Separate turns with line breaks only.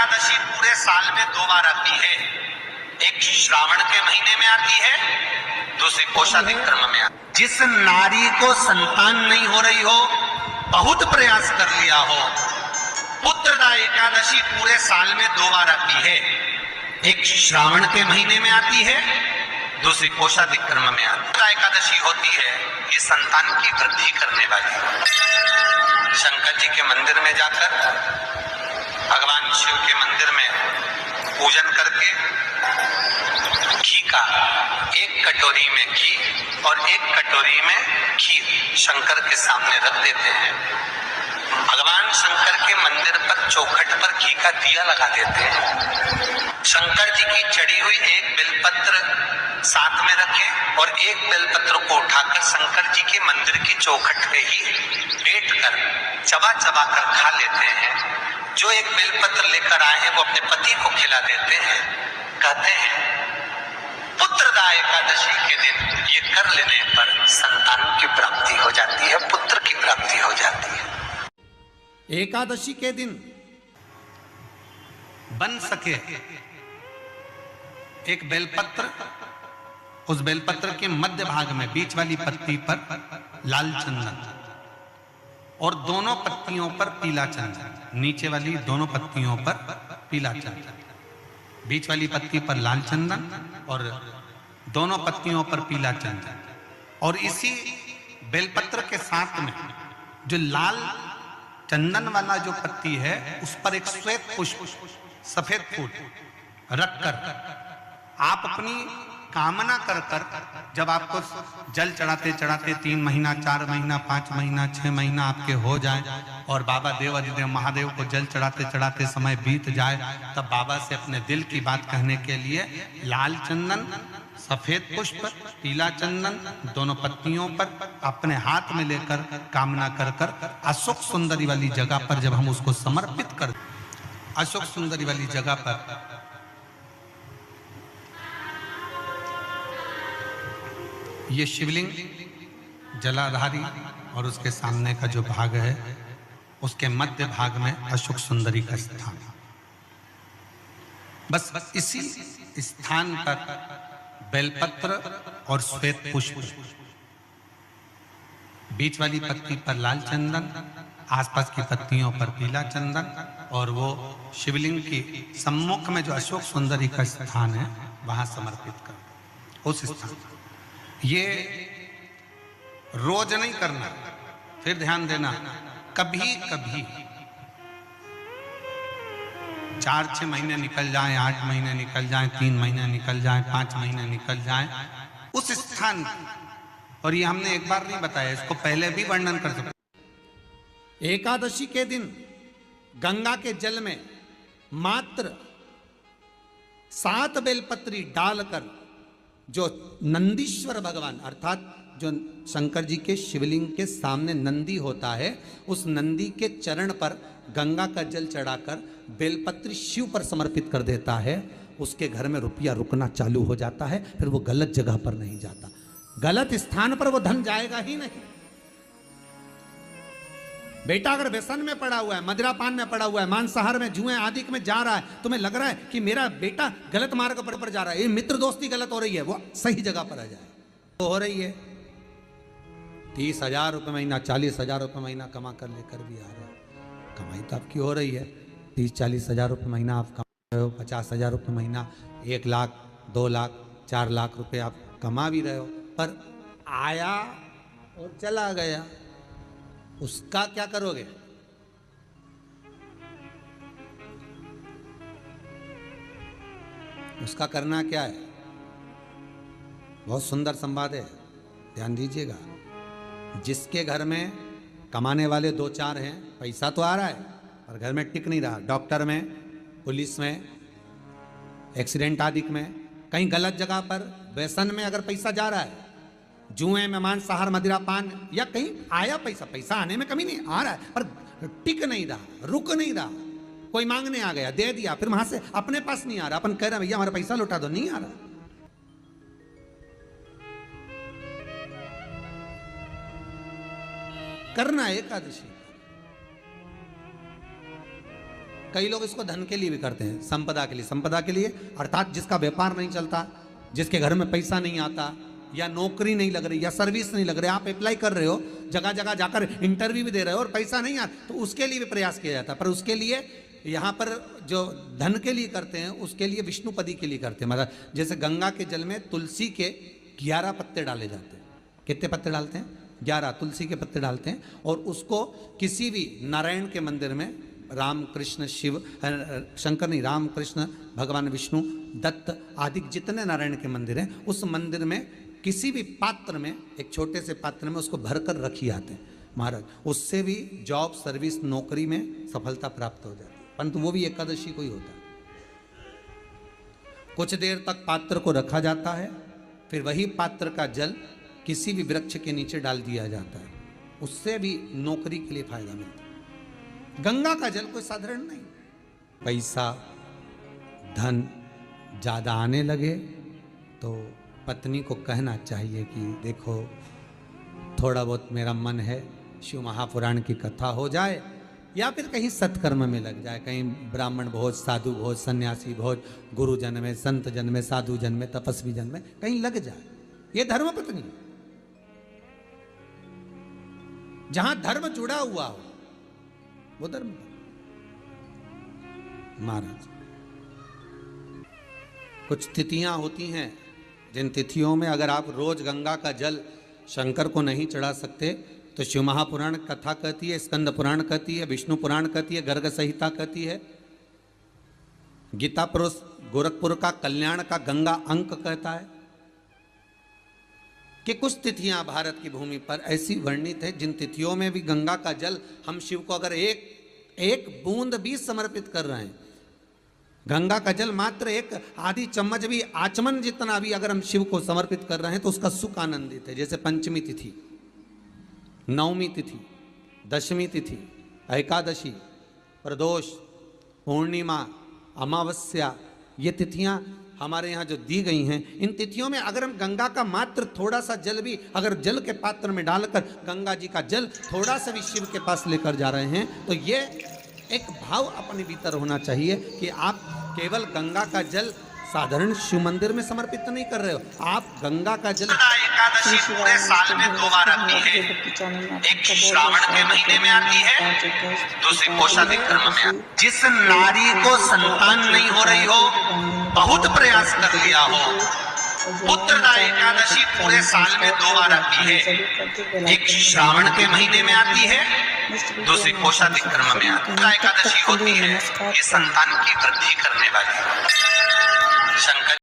एकादशी पूरे साल में 2 बार आती है। एक श्रावण के महीने में आती है, दूसरी कोषाधिक क्रम में आती है। जिस नारी को संतान नहीं हो रही हो, बहुत प्रयास कर लिया हो, पुत्रदा एकादशी पूरे साल में 2 बार आती है। एक श्रावण के महीने में आती है, दूसरी कोषाधिक क्रम में आती है। एकादशी होती है, ये संतान की वृद्धि करने वाली। शंकर जी के मंदिर में जाकर, भगवान शिव के मंदिर में पूजन करके घी का 1 कटोरी में घी और 1 कटोरी में खीर शंकर के सामने रख देते हैं। भगवान शंकर के मंदिर पर चौखट पर घी का दिया लगा देते हैं। शंकर जी की चढ़ी हुई 1 बेलपत्र साथ में रखें और 1 बेलपत्र को उठाकर शंकर जी के मंदिर की चौखट पे ही बैठ कर चबा चबा कर खा लेते हैं। जो 1 बेलपत्र लेकर आए हैं वो अपने पति को खिला देते हैं। कहते हैं पुत्रदा एकादशी के दिन ये कर लेने पर संतान की प्राप्ति हो जाती है, पुत्र की प्राप्ति हो जाती है।
एकादशी के दिन
बन सके एक बेलपत्र, उस बेलपत्र के मध्य भाग में बीच वाली पत्ती पर लाल चंदन और दोनों पत्तियों पर पीला चंदन, नीचे वाली दोनों पत्तियों पर पीला चंदन, बीच वाली पत्ती पर लाल चंदन और दोनों पत्तियों पर पीला चंदन। और इसी बेलपत्र के साथ में जो लाल चंदन वाला जो पत्ती है, उस पर एक श्वेत पुष्प, सफेद फूल रखकर आप अपनी कामना कर कर, जब आपको जल चढ़ाते चढ़ाते 3 महीना, 4 महीना, 5 महीना, 6 महीना आपके हो जाए और बाबा देव अधिदेव महादेव को जल चढ़ाते चढ़ाते समय बीत जाए, तब बाबा से अपने दिल की बात कहने के लिए लाल चंदन, सफेद पुष्प, पीला चंदन दोनों पत्तियों पर अपने हाथ में लेकर कामना कर कर अशोक सुंदरी वाली जगह पर जब हम उसको समर्पित कर, अशोक सुंदरी वाली जगह पर ये शिवलिंग जलाधारी और उसके सामने का जो भाग है, उसके मध्य भाग में अशोक सुंदरी का स्थान। बस इसी स्थान पर बेलपत्र और श्वेत पुष्प, बीच वाली पत्ती पर लाल चंदन, आसपास की पत्तियों पर पीला चंदन और वो शिवलिंग की सम्मुख में जो अशोक सुंदरी का स्थान है, वहां समर्पित कर। उस स्थान ये रोज नहीं करना, फिर ध्यान देना, कभी कभी 4-6 महीने निकल जाएं, 8 महीने निकल जाएं, 3 महीने निकल जाएं, 5 महीने निकल जाएं, उस स्थान, और ये हमने एक बार नहीं बताया, इसको पहले भी वर्णन कर सकते।
एकादशी के दिन गंगा के जल में मात्र 7 बेलपत्री डालकर जो नंदीश्वर भगवान अर्थात जो शंकर जी के शिवलिंग के सामने नंदी होता है, उस नंदी के चरण पर गंगा का जल चढ़ाकर बेलपत्री शिव पर समर्पित कर देता है, उसके घर में रुपया रुकना चालू हो जाता है। फिर वो गलत जगह पर नहीं जाता, गलत स्थान पर वो धन जाएगा ही नहीं। बेटा अगर व्यसन में पड़ा हुआ है, मदिरा पान में पड़ा हुआ है, मांसाहार में, जुए आदि में जा रहा है, तुम्हें लग रहा है कि मेरा बेटा गलत मार्ग पर जा रहा है, ये मित्र दोस्ती गलत हो रही है, वो सही जगह पर आ जाए। तो हो रही है 30,000 रुपये महीना, 40,000 रुपये महीना कमा कर लेकर भी आ रहा है, कमाई तो आपकी हो रही है। 30-40 हज़ार रुपये महीना आप कमा रहे हो, 50,000 रुपये महीना, 1 लाख, 2 लाख, 4 लाख रुपये आप कमा भी रहे हो, पर आया और चला गया, उसका क्या करोगे? उसका करना क्या है? बहुत सुंदर संवाद है, ध्यान दीजिएगा। जिसके घर में कमाने वाले 2-4 हैं, पैसा तो आ रहा है पर घर में टिक नहीं रहा, डॉक्टर में, पुलिस में, एक्सीडेंट आदि में, कहीं गलत जगह पर व्यसन में अगर पैसा जा रहा है, जुए में, मांसाहार, मदिरा पान, या कहीं आया पैसा, पैसा आने में कमी नहीं, आ रहा है पर टिक नहीं रहा, रुक नहीं रहा, कोई मांगने आ गया, दे दिया, फिर वहां से अपने पास नहीं आ रहा, अपन कह रहे हैं भैया हमारा पैसा लौटा दो, नहीं आ रहा। करना एकादशी, कई लोग इसको धन के लिए भी करते हैं, संपदा के लिए। संपदा के लिए अर्थात जिसका व्यापार नहीं चलता, जिसके घर में पैसा नहीं आता, या नौकरी नहीं लग रही, या सर्विस नहीं लग रही, आप अप्लाई कर रहे हो, जगह जगह जाकर इंटरव्यू भी दे रहे हो और पैसा नहीं आता, तो उसके लिए भी प्रयास किया जाता है। पर उसके लिए यहाँ पर जो धन के लिए करते हैं, उसके लिए विष्णुपदी के लिए करते हैं। मतलब जैसे गंगा के जल में तुलसी के 11 पत्ते डाले जाते हैं। कितने पत्ते डालते हैं? 11 तुलसी के पत्ते डालते हैं, और उसको किसी भी नारायण के मंदिर में, राम कृष्ण शिव, शंकर नहीं, राम कृष्ण भगवान विष्णु दत्त आदि जितने नारायण के मंदिर हैं, उस मंदिर में किसी भी पात्र में, एक छोटे से पात्र में उसको भरकर रखी आते हैं महाराज। उससे भी जॉब, सर्विस, नौकरी में सफलता प्राप्त हो जाती है, परंतु वो भी एकादशी को ही होता है। कुछ देर तक पात्र को रखा जाता है, फिर वही पात्र का जल किसी भी वृक्ष के नीचे डाल दिया जाता है, उससे भी नौकरी के लिए फायदा मिलता है। गंगा का जल कोई साधारण नहीं। पैसा धन ज्यादा आने लगे तो पत्नी को कहना चाहिए कि देखो थोड़ा बहुत मेरा मन है, शिव महापुराण की कथा हो जाए, या फिर कहीं सत्कर्म में लग जाए, कहीं ब्राह्मण भोज, साधु भोज, सन्यासी भोज, गुरु जन में, संत जन में, साधु जन में, तपस्वी जन में कहीं लग जाए। ये धर्म पत्नी, जहां धर्म जुड़ा हुआ हो वो धर्म। महाराज कुछ तिथियां होती हैं, जिन तिथियों में अगर आप रोज गंगा का जल शंकर को नहीं चढ़ा सकते, तो शिव महापुराण कथा कहती है, स्कंद पुराण कहती है, विष्णु पुराण कहती है, गर्ग संहिता कहती है, गीता पुरुष गोरखपुर का कल्याण का गंगा अंक कहता है कि कुछ तिथियां भारत की भूमि पर ऐसी वर्णित है जिन तिथियों में भी गंगा का जल हम शिव को अगर एक बूंद भी समर्पित कर रहे हैं, गंगा का जल मात्र एक आधी चम्मच भी, आचमन जितना भी अगर हम शिव को समर्पित कर रहे हैं, तो उसका सुख आनंदित है। जैसे पंचमी तिथि, नवमी तिथि, दशमी तिथि, एकादशी, प्रदोष, पूर्णिमा, अमावस्या, ये तिथियां हमारे यहाँ जो दी गई हैं, इन तिथियों में अगर हम गंगा का मात्र थोड़ा सा जल भी अगर जल के पात्र में डालकर गंगा जी का जल थोड़ा सा भी शिव के पास लेकर जा रहे हैं, तो ये एक भाव अपने भीतर होना चाहिए कि आप केवल गंगा का जल साधारण शिव मंदिर में समर्पित नहीं कर रहे हो, आप गंगा का जल।
एकादशी पूरे साल में 2 बार आती है, एक श्रावण के महीने में आती है, दूसरी कोषाधिक कर्म में आती है। जिस नारी को संतान नहीं हो रही हो, बहुत प्रयास कर लिया हो, पुत्रदा एकादशी पूरे साल में 2 बार आती है, एक श्रावण के महीने में आती है, दूसरी कोषाधिक कर्म में आती है। एकादशी होती है, ये संतान की वृद्धि करने वाली है।